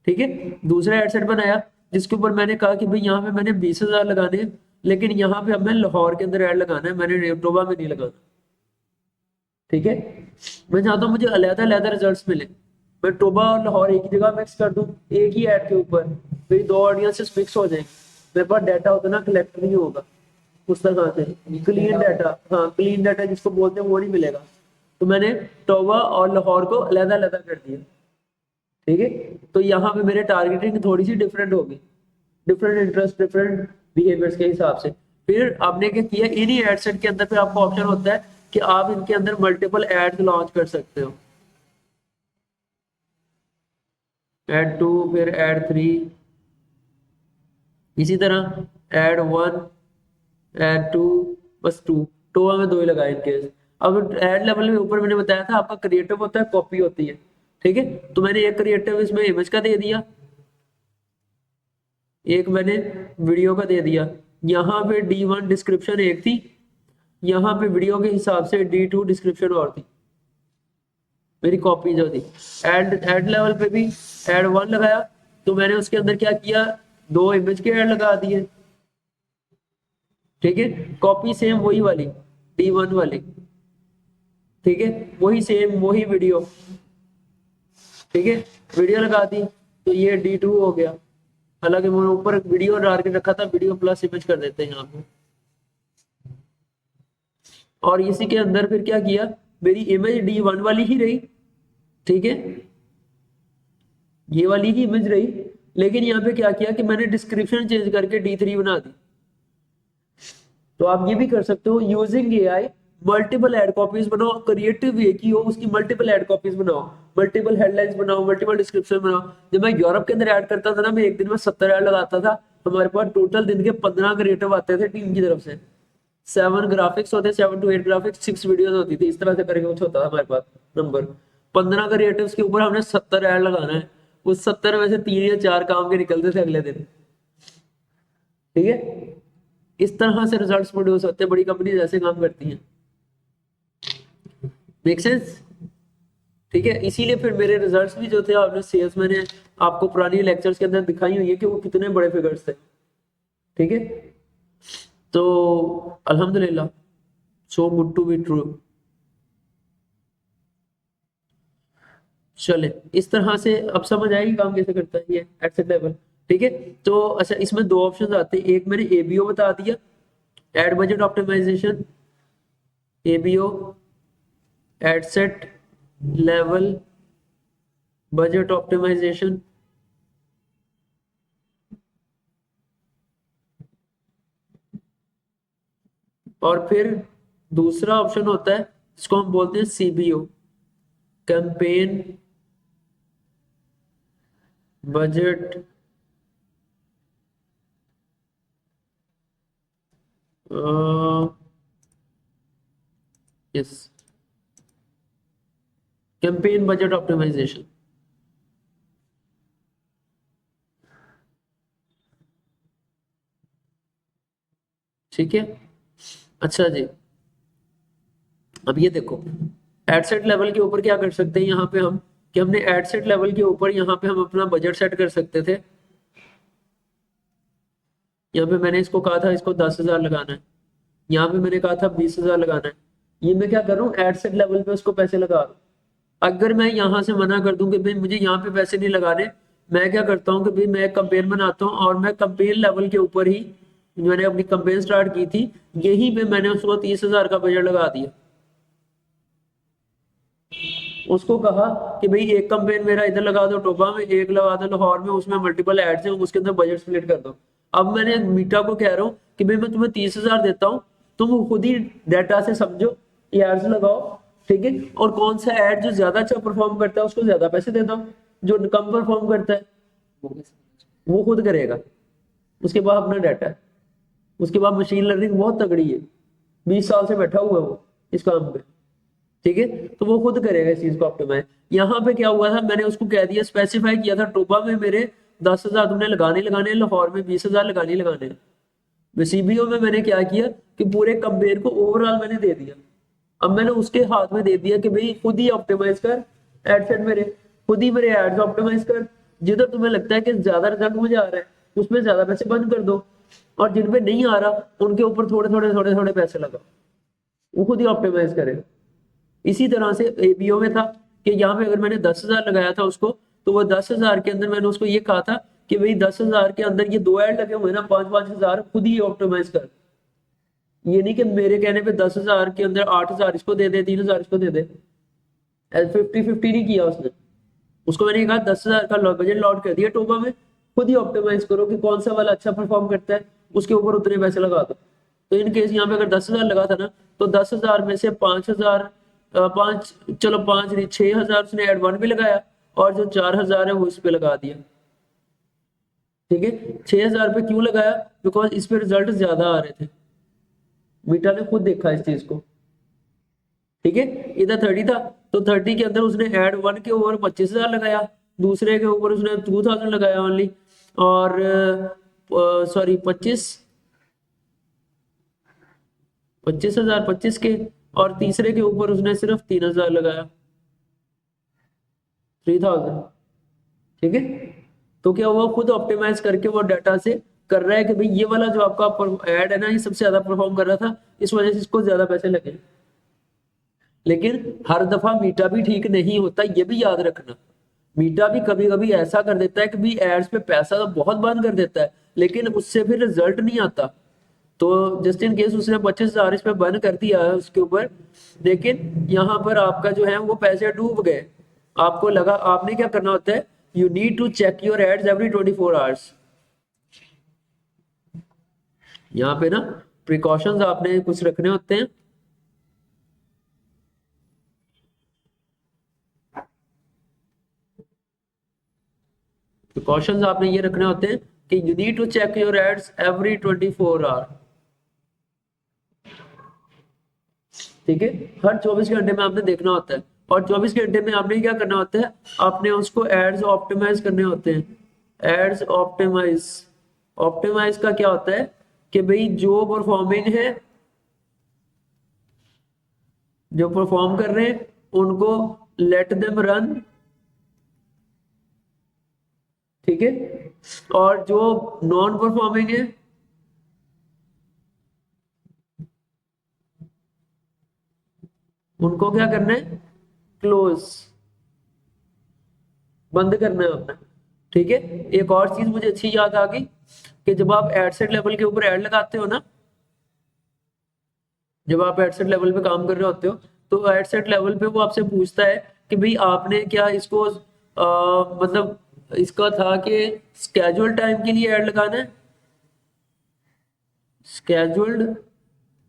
ठीक है। दूसरा एड सेट बनाया जिसके ऊपर मैंने कहा कि भाई यहाँ पे मैंने 20,000 लगाने हैं, लेकिन यहाँ पे अब मैं लाहौर के अंदर ऐड लगाना है, मैंने टोबा में नहीं लगाना, ठीक है। मैं चाहता हूँ मुझे अलग अलग रिजल्ट्स मिले, मैं टोबा और लाहौर एक ही जगह मिक्स कर दूं एक ही ऐड के ऊपर, मेरी दो ऑडियंसेस मिक्स हो जाएंगी, मेरे पास डाटा उतना कलेक्ट नहीं होगा उस तरह से, क्लीन डाटा, हाँ क्लीन डाटा जिसको बोलते हैं वो नहीं मिलेगा। तो मैंने टोबा और लाहौर को अलग अलग कर दिया, ठीक है। तो यहाँ पे मेरे टारगेटिंग थोड़ी सी डिफरेंट होगी, डिफरेंट इंटरेस्ट डिफरेंट बिहेवियर्स के हिसाब से। फिर आपने क्या किया, इन्हीं एड सेट के अंदर पे आपको ऑप्शन होता है कि आप इनके अंदर मल्टीपल एड्स लॉन्च कर सकते हो, एड टू, फिर एड थ्री, इसी तरह एड वन, एड टू, बस टू, टोवा में दो ही लगाए इनके। अब एड लेवल में ऊपर मैंने बताया था आपका क्रिएटिव होता है, कॉपी होती है, ठीक है। तो मैंने एक क्रिएटिव इसमें इमेज का दे दिया, एक मैंने वीडियो का दे दिया, यहाँ पे D1 डिस्क्रिप्शन एक थी, यहाँ पे वीडियो के हिसाब से D2 डिस्क्रिप्शन और थी, मेरी कॉपी जो थी। एड लेवल पे भी एड वन लगाया, तो मैंने उसके अंदर क्या किया, दो इमेज के एड लगा दिए, ठीक है। कॉपी सेम वही वाली D1 वाली, ठीक है, वही सेम वही वीडियो, ठीक है, वीडियो लगा दी, तो ये D2 हो गया। हालांकि मैंने ऊपर वीडियो डाल के रखा था, वीडियो प्लस इमेज कर देते हैं यहाँ पे। और इसी के अंदर फिर क्या किया, मेरी इमेज D1 वाली ही रही, ठीक है, ये वाली ही इमेज रही, लेकिन यहाँ पे क्या किया कि मैंने डिस्क्रिप्शन चेंज करके D3 बना दी। तो आप ये भी कर सकते हो using AI, multiple ad copies बनाओ, क्रिएटिव एक ही हो उसकी मल्टीपल एड कॉपीज बनाओ, मल्टीपल हेडलाइंस बनाओ, मल्टीपल डिस्क्रिप्शन बनाओ। जब मैं यूरोप के अंदर ऐड करता था ना, मैं एक दिन में 70 ऐड लगाता था, हमारे पास टोटल दिन के 15 क्रिएटिव आते थे टीम की तरफ से, 7 ग्राफिक्स होते, 7 to 8 ग्राफिक्स, 6 वीडियोस होती थी, इस तरह से करके कुछ होता था हमारे पास नंबर। 15 क्रिएटिव्स के ऊपर हमने 70 ऐड लगाना है, उस 70 में से 3 या 4 काम के निकलते थे अगले दिन, ठीक है। इस तरह से रिजल्ट्स प्रोड्यूस होते हैं, बड़ी कंपनी ऐसे काम करती हैं, मेक सेंस, ठीक है। इसीलिए फिर मेरे रिजल्ट्स भी जो थे, आपने सेल्स मैंने आपको पुरानी लेक्चर्स के अंदर दिखाई हुई है कि वो कितने बड़े फिगर्स थे, ठीक है। तो अल्हम्दुलिल्लाह, so good to be true. चले, इस तरह से अब समझ आएगी काम कैसे करता है ये एटसेट लेवल, ठीक है। तो अच्छा, इसमें दो ऑप्शंस आते हैं, एक मैंने एबीओ बता दिया, ad budget optimisation, ABO ad set level budget optimisation, और फिर दूसरा ऑप्शन होता है जिसको हम बोलते हैं CBO, campaign budget yes, campaign budget optimisation. ठीक है। अच्छा जी, अब ये देखो एडसेट लेवल के ऊपर क्या कर सकते हैं यहाँ पे हम, कि हमने एडसेट लेवल के ऊपर यहाँ पे हम अपना बजट सेट कर सकते थे। यहाँ पे मैंने इसको कहा था इसको 10,000 लगाना है, यहाँ पे मैंने कहा था 20,000 लगाना है। ये मैं क्या कर रहा हूँ, एडसेट लेवल पे उसको पैसे लगा रहा हूँ। अगर मैं यहाँ से मना कर दूं कि भाई मुझे यहाँ पे पैसे नहीं लगाने, मैं क्या करता हूँ कि भाई मैं कंपेन बनाता हूँ और मैं कंपेन लेवल के ऊपर ही मैंने अपनी कंपेन स्टार्ट की थी, यहीं पे मैंने उसको 30,000 का बजट लगा दिया। उसको कहा कि भाई एक कंपेन मेरा इधर लगा दो टोबा में, एक लगा दो लाहौर में, उसमें मल्टीपल एड्स हैं, उसके अंदर बजट स्प्लिट कर दो। अब मैंने मीटा को कह रहा हूँ कि भाई मैं तुम्हें 30,000 देता हूँ, तुम खुद ही डाटा से समझो, ये एड्स लगाओ, ठीक है, और कौन सा एड जो ज्यादा अच्छा परफॉर्म करता है उसको ज्यादा पैसे दे दो, जो कम परफॉर्म करता है वो कैसे? वो खुद करेगा। उसके बाद अपना डाटा है, उसके बाद मशीन लर्निंग बहुत तगड़ी है, 20 साल से बैठा हुआ है वो इस काम पे, ठीक है, तो वो खुद करेगा इस चीज को ऑप्टिमाइज। यहाँ पे क्या हुआ था, मैंने उसको कह दिया, स्पेसिफाई किया था टोबा में मेरे 10,000 तुमने लगाने लगाने, लाहौर में 20,000 लगाने लगाने। सीबीओ में मैंने क्या किया कि पूरे कंपेयर को ओवरऑल मैंने दे दिया। अब मैंने उसके हाथ में दे दिया कि भाई खुद ही ऑप्टिमाइज कर एड सेट मेरे, खुद ही मेरे एड्स ऑप्टिमाइज कर, जिधर तुम्हें लगता है कि ज्यादा रिजल्ट मुझे आ रहा है उसमें ज्यादा पैसे बंद कर दो, और जिन पे नहीं आ रहा उनके ऊपर थोड़े थोड़े थोड़े थोड़े पैसे लगाओ, वो खुद ही ऑप्टिमाइज करे। इसी तरह से एबीओ में था कि यहाँ पे अगर मैंने 10,000 लगाया था उसको, तो वो 10,000 के अंदर मैंने उसको ये कहा था कि भाई 10,000 के अंदर ये दो ऐड लगे हुए ना, 5,000 खुद ही ऑप्टिमाइज कर। ये नहीं कि मेरे कहने पे 10,000 के अंदर 8,000 इसको दे दे, 3,000 इसको दे दे, 50-50 नहीं किया उसने। उसको मैंने कहा 10,000 का बजट लॉट कर दिया टोबा में, खुद ही ऑप्टिमाइज करो कि कौन सा वाला अच्छा परफॉर्म करता है, उसके ऊपर उतने पैसे लगा दो। तो इन केस यहाँ पे अगर 10,000 लगा था ना, तो 10,000 में से 5,000 पांच, चलो 5 नहीं 6,000 उसने एड वन पे लगाया, और जो 4,000 है वो इस पे लगा दिया। ठीक है, 6,000 पे क्यों लगाया, बिकॉज इस पे रिजल्ट ज्यादा आ रहे थे, मीटा ने खुद देखा इस चीज को। ठीक है, इधर 30 था, तो 30 के अंदर उसने एड वन के ऊपर 25,000 लगाया, दूसरे के ऊपर उसने 2,000 लगाया ओनली, और सॉरी 25,000 25 के, और तीसरे के ऊपर उसने सिर्फ 3,000 लगाया, 3,000। ठीक है, तो क्या हुआ, खुद ऑप्टिमाइज करके वो डाटा से कर रहा है कि भाई ये वाला जो आपका ऐड है ना, ये सबसे ज्यादा परफॉर्म कर रहा था, इस वजह से इसको ज्यादा पैसे लगे। लेकिन हर दफा मीटा भी ठीक नहीं होता, ये भी याद रखना। मीटा भी कभी कभी ऐसा कर देता है कि भी एड्स पे पैसा तो बहुत बंद कर देता है, लेकिन उससे फिर रिजल्ट नहीं आता। तो जस्ट इन केस उसने 25,000 इस पे बंद कर दिया है उसके ऊपर, लेकिन यहाँ पर आपका जो है वो पैसे डूब गए। आपको लगा, आपने क्या करना होता है, you need to check your ads every 24 hours. यहाँ पे ना प्रिकॉशंस आपने कुछ रखने होते हैं। प्रिकॉशंस आपने ये रखने होते हैं कि you need to check your ads every 24 hour. ठीक है, हर 24 घंटे में आपने देखना होता है, और 24 घंटे में आपने क्या करना होता है, आपने उसको एड्स ऑप्टिमाइज करने होते हैं। एड्स ऑप्टिमाइज, ऑप्टिमाइज का क्या होता है कि भाई जो परफॉर्मिंग है, जो परफॉर्म कर रहे हैं उनको लेट देम रन। ठीक है, और जो नॉन परफॉर्मिंग है उनको क्या करना है, क्लोज, बंद करना है अपना। ठीक है, एक और चीज मुझे अच्छी याद आ गई कि जब आप एडसेट लेवल के ऊपर एड लगाते हो ना, जब आप एडसेट लेवल पे काम कर रहे होते हो, तो एडसेट लेवल पे वो आपसे पूछता है कि भाई आपने क्या इसको मतलब इसका था कि स्केजुअल टाइम के लिए ऐड लगाना है, स्केजुअल्ड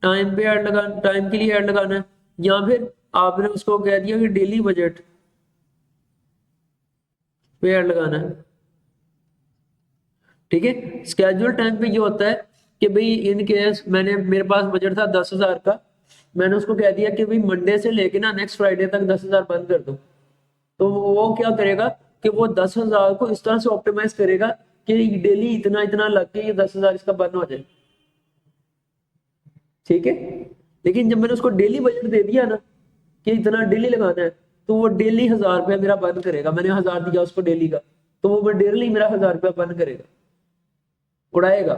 टाइम पे ऐड लगाना, टाइम के लिए ऐड लगाना है, या फिर आपने उसको कह दिया कि डेली बजट पे ऐड लगाना है। ठीक है, स्केजुअल टाइम पे ये होता है कि भाई इन केस मैंने, मेरे पास बजट था 10,000 का, मैंने उसको कह दिया कि भाई मंडे से लेके ना नेक्स्ट फ्राइडे तक 10,000 बंद कर दो। तो वो क्या करेगा कि वो 10,000 को इस तरह से ऑप्टिमाइज करेगा कि डेली इतना इतना लग के ये 10,000 इसका बर्न हो जाए। ठीक है। लेकिन जब मैंने उसको डेली बजट दे दिया ना कि इतना डेली लगाना है, तो वो डेली 1000 रुपया मेरा बर्न करेगा। मैंने 1000 दिया उसको डेली का, तो वो डेली मेरा 1000 रुपया बर्न करेगा, उड़ाएगा।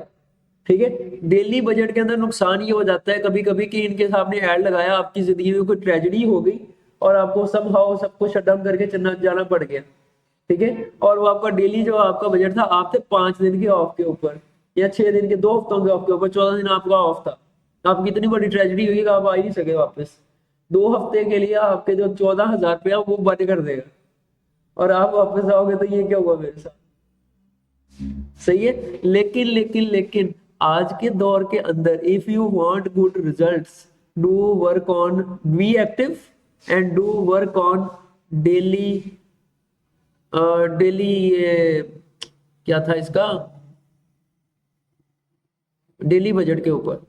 ठीक है। डेली बजट के अंदर नुकसान ये हो जाता है कभी कभी कि इनके सामने ऐड लगाया, आपकी जिंदगी में कोई ट्रेजेडी हो गई और आपको समहाउ सबको शट डाउन करके चलना जाना पड़ गया। ठीक है। और वो आपका डेली जो आपका बजट था, आप थे 5 दिन के ऑफ के ऊपर या 6 दिन के, 2 हफ्तों के ऑफ के ऊपर, 14 दिन आपका ऑफ था। आपकी इतनी बड़ी ट्रेजेडी हुई कि आप आ ही नहीं सके वापस। 2 हफ्ते के लिए आपके जो 14,000 रुपया वो बंद कर देगा और आप वापस आओगे तो ये क्या हुआ मेरे साथ। सही है। लेकिन लेकिन लेकिन आज के दौर के अंदर if you want good results, do work on, be active and do work on daily, daily ये क्या था इसका, डेली बजट के ऊपर।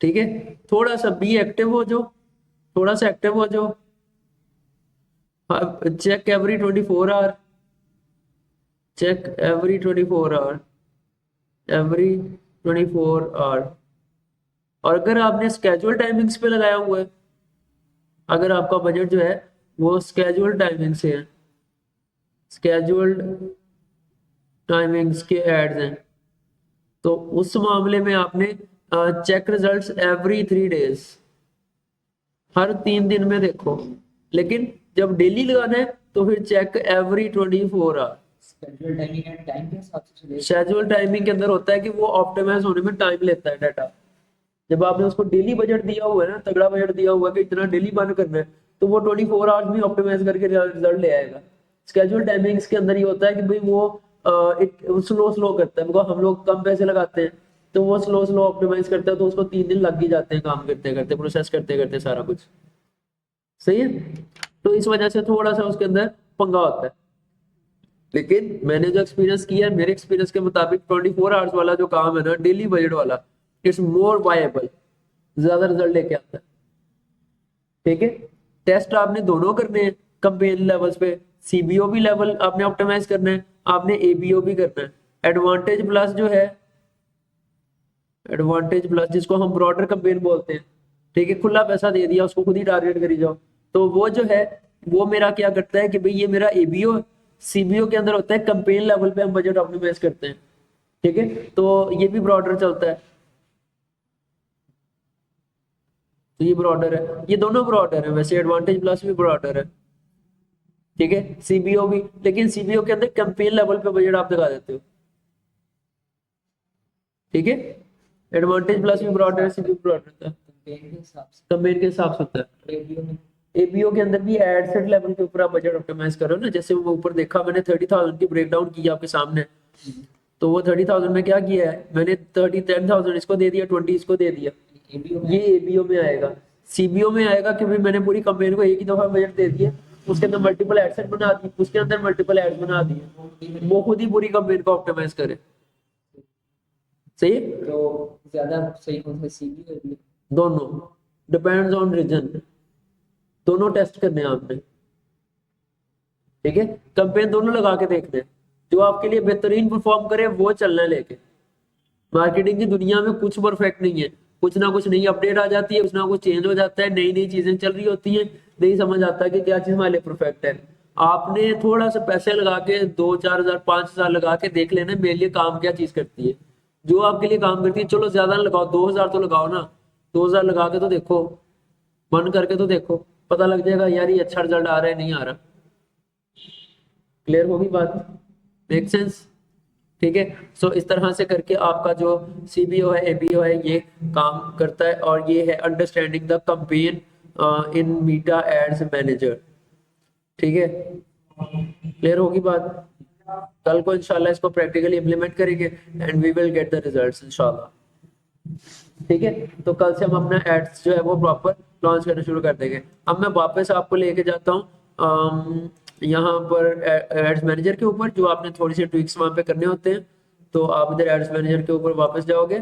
ठीक है। थोड़ा सा बी एक्टिव हो जाओ, थोड़ा सा एक्टिव हो जाओ। Check every 24 hour, check every 24 hour, every 24 hour. और अगर आपने स्केजुअल टाइमिंग्स पे लगाया हुआ है, अगर आपका बजट जो है वो स्केजुअल टाइमिंग से है, स्केजुअल्ड टाइमिंग्स के एड्स हैं, तो उस मामले में आपने चेक रिजल्ट्स एवरी 3 डेज, हर 3 दिन में देखो। लेकिन जब डेली लगाना है तो फिर check every 24 hour. Schedule timing and time के हिसाब से चलेगा। शेड्यूल टाइमिंग के अंदर होता है कि वो ऑप्टिमाइज होने में टाइम लेता है डाटा। जब आपने उसको डेली बजट दिया हुआ है ना, तगड़ा बजट दिया हुआ है कि इतना डेली बर्न करना है, तो वो 24 आवर्स भी ऑप्टिमाइज करके रिजल्ट ले आएगा। स्केड्यूल टाइमिंग्स के अंदर ये होता है कि भाई वो स्लो स्लो करता है, बिकॉज हम लोग कम पैसे लगाते हैं, तो वो स्लो स्लो ऑप्टिमाइज करता है, तो उसको 3 दिन लग ही जाते हैं काम करते करते, प्रोसेस करते करते सारा कुछ। सही है। तो इस वजह से थोड़ा सा उसके अंदर पंगा होता है। लेकिन मैंने जो एक्सपीरियंस किया है, मेरे एक्सपीरियंस के मुताबिक 24 आवर्स वाला जो काम है ना, डेली बजट वाला, इट्स मोर वायबल, ज्यादा रिजल्ट लेके आता है। ठीक है। टेस्ट आपने दोनों करने हैं कंपेन लेवल्स पे, सीबीओ भी लेवल आपने ऑप्टिमाइज करना है, आपने एबीओ भी करना है। एडवांटेज प्लस जो है, एडवांटेज प्लस जिसको हम ब्रॉडर कंपेन बोलते हैं, ठीक है, खुला पैसा दे दिया उसको, खुद ही टारगेट करी जाओ, तो वो जो है वो मेरा क्या करता है कि भाई ये मेरा एबीओ, सीबीओ के अंदर होता है कंपेन लेवल पे हम बजट ऑप्टिमाइज करते हैं। ठीक है। तो ये भी ब्रॉडर चलता है, तो ये ब्रॉडर है, ये दोनों ब्रॉडर है वैसे, एडवांटेज प्लस भी ब्रॉडर है। ठीक है। सीबीओ भी, लेकिन सीबीओ के अंदर कैंपेन लेवल पे बजट आप दिखा देते हो। ठीक है। एडवांटेज प्लस भी ब्रॉडर है, सीबीओ ब्रॉडर है, कंपेन के हिसाब से। कंपेन के हिसाब से होता है। एबीओ में एबीओ के अंदर भी एड सेट लेवल के ऊपर आप बजट ऑप्टिमाइज करो ना, जैसे वो ऊपर देखा मैंने 30,000 की ब्रेकडाउन की आपके सामने, तो वो 30,000 में क्या किया है मैंने, 10,000 इसको दे दिया, 20 इसको दे दिया, एबीओ में ये एबीओ में आएगा। सीबीओ में आएगा कि भाई मैंने पूरी कंपेन को एक ही दफा बजट दे दिया, उसके अंदर मल्टीपल एड सेट बना दिए, उसके अंदर मल्टीपल एड्स बना दिए, वो खुद ही पूरी कंपेन को ऑप्टिमाइज करे। सही है। तो ज्यादा सही कौन सा, सीबीओ एबीओ? दोनों, डिपेंड्स ऑन रीजन, दोनों टेस्ट करने हैं आपने। ठीक है। कंपेन दोनों लगा के देखने हैं, जो आपके लिए बेहतरीन परफॉर्म करे वो चलना लेके। मार्केटिंग की दुनिया में कुछ परफेक्ट नहीं है, कुछ ना कुछ नई अपडेट आ जाती है, कुछ ना कुछ चेंज हो जाता है, नई नई चीजें चल रही होती हैं, नहीं समझ आता कि क्या चीज हमारे लिए परफेक्ट है। आपने थोड़ा सा पैसे लगा के 2-4 हजार 5 हजार लगा के देख लेना मेरे लिए काम क्या चीज करती है, जो आपके लिए काम करती है। चलो ज्यादा ना लगाओ, 2 हजार तो लगाओ ना, 2 हजार लगा के तो देखो, मन करके तो देखो, पता लग जाएगा यार ये अच्छा रिजल्ट आ रहा है नहीं आ रहा। क्लियर होगी बात, मेक सेंस। ठीक है। सो इस तरह से करके आपका जो सीबीओ है, एबीओ है, ये काम करता है, और ये है understanding the campaign in Meta ads manager. ठीक है। क्लियर होगी बात। कल को इंशाल्लाह इसको प्रैक्टिकली इम्प्लीमेंट करेंगे and we will get the results इंशाल्लाह। ठीक है। तो कल से हम अपना एड्स जो है वो प्रॉपर लॉन्च करना शुरू कर देंगे। अब मैं वापस आपको लेके जाता हूँ यहाँ पर एड्स मैनेजर के ऊपर, जो आपने थोड़ी सी ट्विक्स वहाँ पे करने होते हैं। तो आप इधर एड्स मैनेजर के ऊपर वापस जाओगे,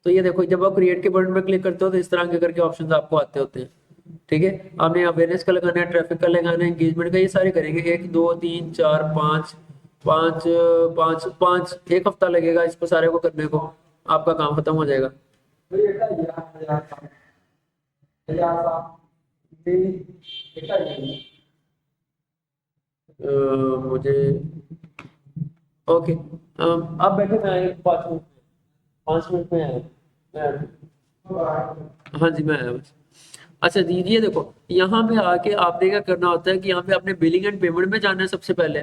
तो ये देखो जब आप क्रिएट के बटन पर क्लिक करते हो तो इस तरह के करके ऑप्शंस आपको आते होते हैं। ठीक है। आपने अवेयरनेस का लगाना है, ट्रैफिक का लगाना है, एंगेजमेंट का, ये सारे करेंगे, 1 2 3 4 5 पाँच पाँच पाँच 1 हफ्ता लगेगा इसको सारे को करने को, आपका काम खत्म हो जाएगा। मुझे ओके, आप बैठे, मैं आया 5 मिनट में, 5 मिनट में आया हाँ जी मैं आया बस। अच्छा जी, ये देखो यहाँ पे आके आपने क्या करना होता है कि यहाँ पे आपने बिलिंग एंड पेमेंट में जाना है सबसे पहले,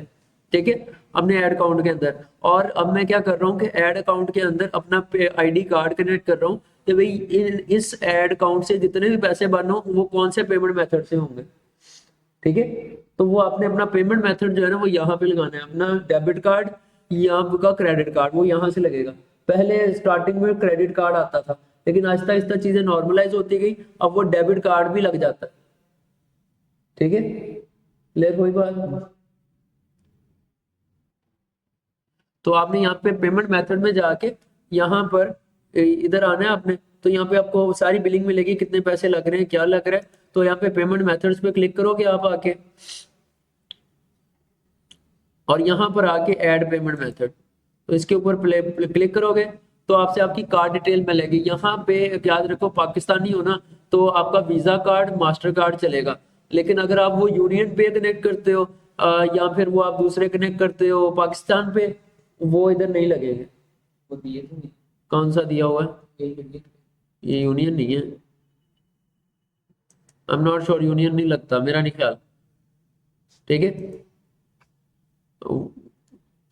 ठीक है, अपने ऐड अकाउंट के अंदर। और अब मैं क्या कर रहा हूँ कि ऐड अकाउंट के अंदर अपना आईडी कार्ड कनेक्ट कर रहा हूँ कि भाई इस ऐड अकाउंट से जितने भी पैसे बन हो वो कौन से पेमेंट मेथड से होंगे, ठीक है। तो वो आपने अपना पेमेंट मेथड जो है ना वो यहाँ पे लगाना है, अपना डेबिट कार्ड या आपका क्रेडिट कार्ड वो यहाँ से लगेगा। पहले स्टार्टिंग में क्रेडिट कार्ड आता था, लेकिन आहिस्ता आहिस्ता चीजें नॉर्मलाइज होती गई, अब वो डेबिट कार्ड भी लग जाता है, ठीक है। क्लियर हुई बात? तो आपने यहाँ पे पेमेंट मेथड में जाके यहाँ पर इधर आना है आपने, तो यहाँ पे आपको सारी बिलिंग मिलेगी, कितने पैसे लग रहे हैं, क्या लग रहा है। तो यहाँ पे पेमेंट मेथड्स पे क्लिक करोगे आप आके, और यहाँ पर आके ऐड पेमेंट मेथड, तो इसके ऊपर क्लिक करोगे तो आपसे आपकी कार्ड डिटेल मिलेगी। यहाँ पे याद रखो पाकिस्तानी हो ना तो आपका वीजा कार्ड मास्टर कार्ड चलेगा, लेकिन अगर आप वो यूनियन पे कनेक्ट करते हो या फिर वो आप दूसरे कनेक्ट करते हो पाकिस्तान पे, वो इधर नहीं लगेंगे। वो दिए थे नहीं, कौन सा दिया हुआ है? यही कर दिए। ये यूनियन नहीं है, I am not sure, union नहीं लगता मेरा नहीं ख्याल, ठीक है।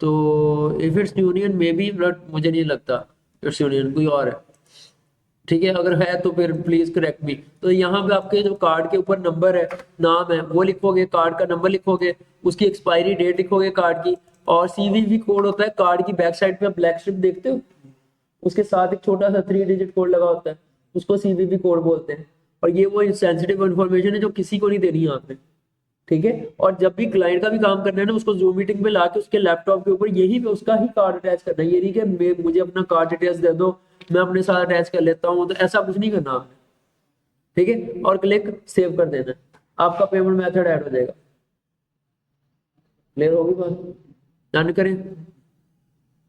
तो if it's union may be, but मुझे नहीं लगता इट्स यूनियन, कोई और है, ठीक है। अगर है तो फिर प्लीज करेक्ट मी। तो यहाँ पे आपके जो कार्ड के ऊपर नंबर है, नाम है, वो लिखोगे, कार्ड का नंबर लिखोगे, उसकी एक्सपायरी डेट लिखोगे कार्ड की, और सीवीवी कोड होता है कार्ड की बैक साइड पे, ब्लैक स्ट्रिप देखते हो, उसके साथ एक छोटा सा 3 डिजिट कोड लगा होता है, उसको सीवीवी कोड बोलते हैं। और ये वो सेंसिटिव इन्फॉर्मेशन है जो किसी को नहीं देनी है आपने, ठीक है। और जब भी क्लाइंट का भी काम करना है ना, उसको जूम मीटिंग पे लाके उसके लैपटॉप के ऊपर यही पे उसका ही कार्ड अटैच करना है। ये नहीं कि मुझे अपना कार्ड डिटेल्स दे दो मैं अपने साथ अटैच कर लेता हूँ, तो ऐसा कुछ नहीं करना आपने, ठीक है। और क्लिक सेव कर देना, आपका पेमेंट मेथड ऐड हो जाएगा। क्लियर होगी बात? डन करें,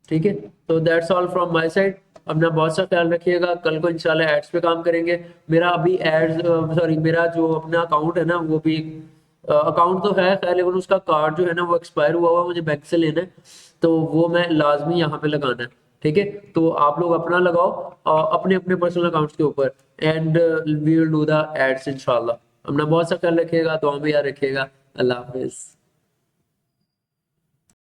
ठीक है। तो that's all from my side. अपना बहुत सा ख्याल रखिएगा, कल को इंशाल्लाह एड्स पे काम करेंगे। मेरा अभी एड्स सॉरी मेरा जो अपना अकाउंट है ना वो भी अकाउंट तो है खैर, लेकिन उसका कार्ड जो है ना वो एक्सपायर हुआ हुआ, मुझे बैंक से लेना है, तो वो मैं लाजमी यहाँ पे लगाना है, ठीक है। तो आप लोग अपना लगाओ अपने अपने पर्सनल अकाउंट्स के ऊपर, and we will do the ads इंशाल्लाह। अपना बहुत सा ख्याल रखिएगा, दुआ में याद रखिएगा। अल्लाह हाफिज।